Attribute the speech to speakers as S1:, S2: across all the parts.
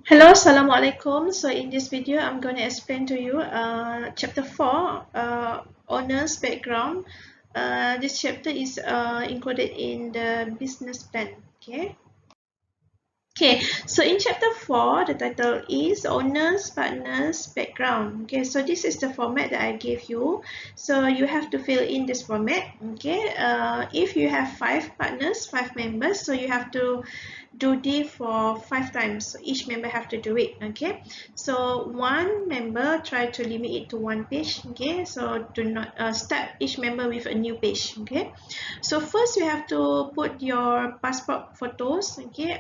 S1: Hello, Assalamualaikum. So in this video, I'm going to explain to you chapter 4, owner's background. This chapter is included in the business plan. Okay, so in chapter 4, the title is Owners, Partners, Background. Okay, so this is the format that I gave you. So you have to fill in this format. Okay, if you have 5 partners, 5 members, so you have to do this for 5 times. So each member have to do it. Okay, so one member try to limit it to 1 page. Okay, so do not start each member with a new page. Okay, so first you have to put your passport photos. Okay,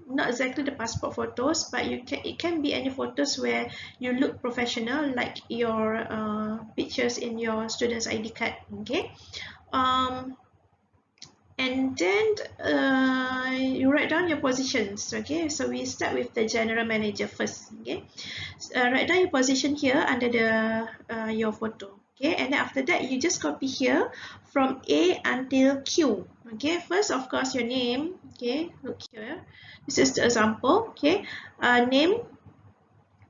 S1: not exactly the passport photos, but it can be any photos where you look professional, like your pictures in your student's ID card. Okay, um, and then you write down your positions. Okay, so we start with the general manager first. Okay, write down your position here under the your photo. Okay, and then after that you just copy here from A until Q. Okay, first of course your name. Okay, look here, this is the example. Okay, name.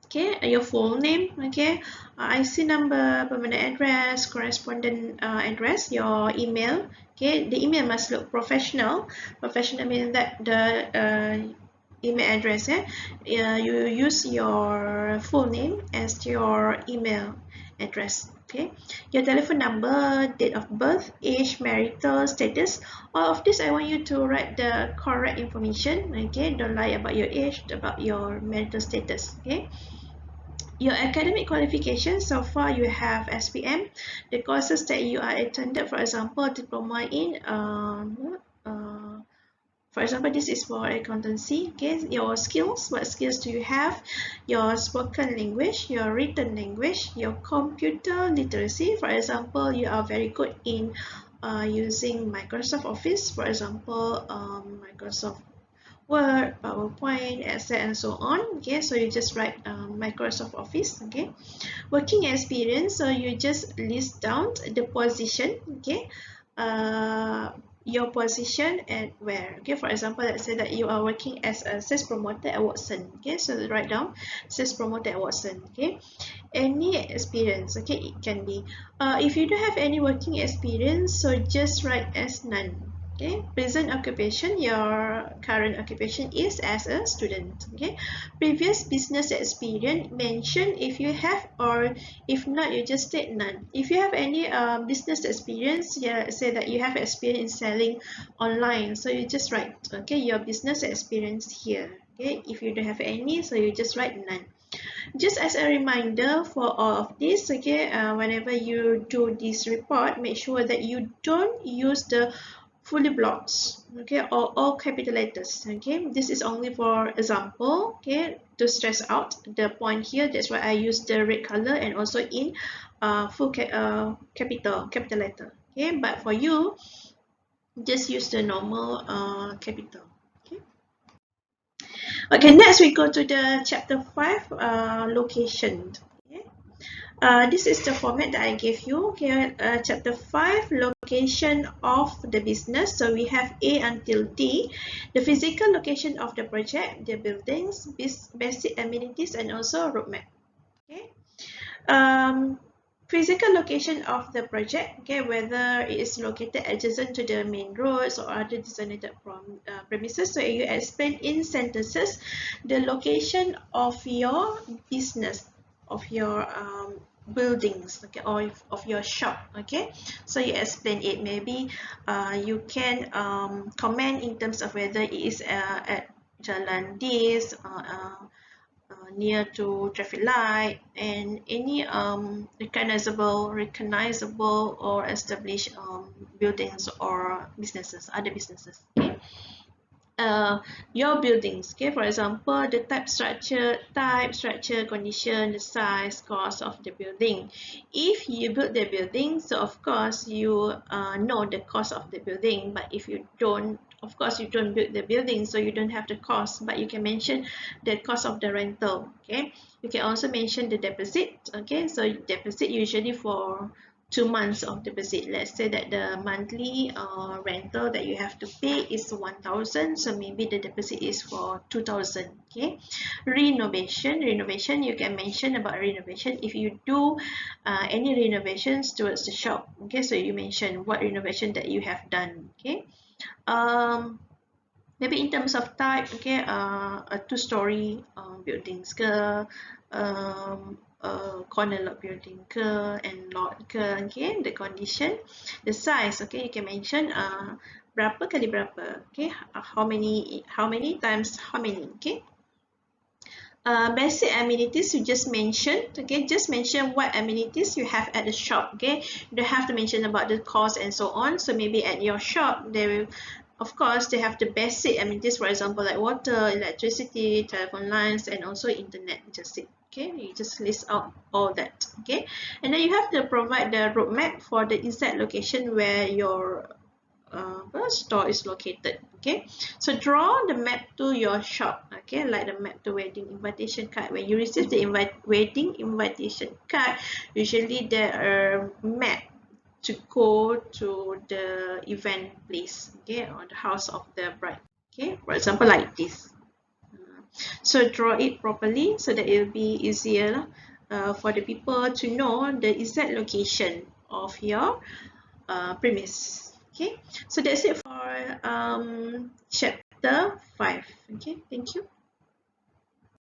S1: Okay, your full name. Okay, IC number, permanent address, correspondent address, your email. Okay, the email must look professional. Professional means that the email address, you use your full name as your email address. Okay, your telephone number, date of birth, age, marital status. All of this I want you to write the correct information. Okay, don't lie about your age, about your marital status. Okay, your academic qualifications, so far you have SPM, the courses that you are attended, for example, diploma in for example, this is for accountancy. Okay, your skills, what skills do you have? Your spoken language, your written language, your computer literacy. For example, you are very good in using Microsoft Office, for example, Microsoft Word, PowerPoint, Excel, and so on. Okay, so you just write Microsoft Office. Okay, working experience, so you just list down the position. Okay, uh, your position and where. Okay, for example, let's say that you are working as a sales promoter at Watson. Okay, so write down sales promoter at Watson. Okay, any experience. Okay, it can be if you don't have any working experience, so just write as none. Okay, present occupation, your current occupation is as a student. Okay, previous business experience, mention if you have, or if not you just state none. If you have any business experience, yeah, say that you have experience in selling online, so you just write, okay, your business experience here. Okay, if you don't have any, so you just write none. Just as a reminder for all of this, okay, whenever you do this report, make sure that you don't use the fully blocks, okay, or all capital letters. Okay, this is only for example, okay, to stress out the point here. That's why I use the red color, and also in capital letter. Okay, but for you, just use the normal capital. Okay. Okay, next we go to the chapter 5, location. Okay. This is the format that I gave you. Okay, chapter 5, location of the business. So we have A until D, the physical location of the project, the buildings, basic amenities, and also roadmap. Okay. Um, Physical location of the project, okay, whether it is located adjacent to the main roads or other designated premises. So you explain in sentences the location of your business, of your buildings, okay, or of your shop. Okay, so you explain it. Maybe you can comment in terms of whether it is at Jalan this, near to traffic light, and any recognizable or established buildings or businesses, other businesses. Okay, your buildings. Okay, for example, the type, structure, condition, the size, cost of the building. If you build the building, so of course you know the cost of the building. But if you don't, of course you don't build the building, so you don't have the cost. But you can mention the cost of the rental. Okay, you can also mention the deposit. Okay, so deposit usually for 2 months of deposit. Let's say that the monthly rental that you have to pay is 1,000, so maybe the deposit is for 2,000. Okay. Renovation, you can mention about renovation if you do any renovations towards the shop. Okay, so you mention what renovation that you have done. Okay. Maybe in terms of type, okay, a two-story buildings ke, corner lot building ke, and lot ke, okay, the condition, the size, okay, you can mention berapa kali berapa, okay, how many times how many, okay. Basic amenities you just mentioned, okay, just mention what amenities you have at the shop, okay, you don't have to mention about the cost and so on. So maybe at your shop they will, of course, they have the basic amenities, for example, like water, electricity, telephone lines, and also internet. Just it, okay, you just list out all that, okay, and then you have to provide the roadmap for the exact location where your store is located. Okay, so draw the map to your shop, okay, like the map to wedding invitation card. When you receive the wedding invitation card, usually there are map to go to the event place, okay, or the house of the bride, okay, for example, like this. So draw it properly so that it will be easier for the people to know the exact location of your premise. Okay, so that's it for chapter 5. Okay, thank you.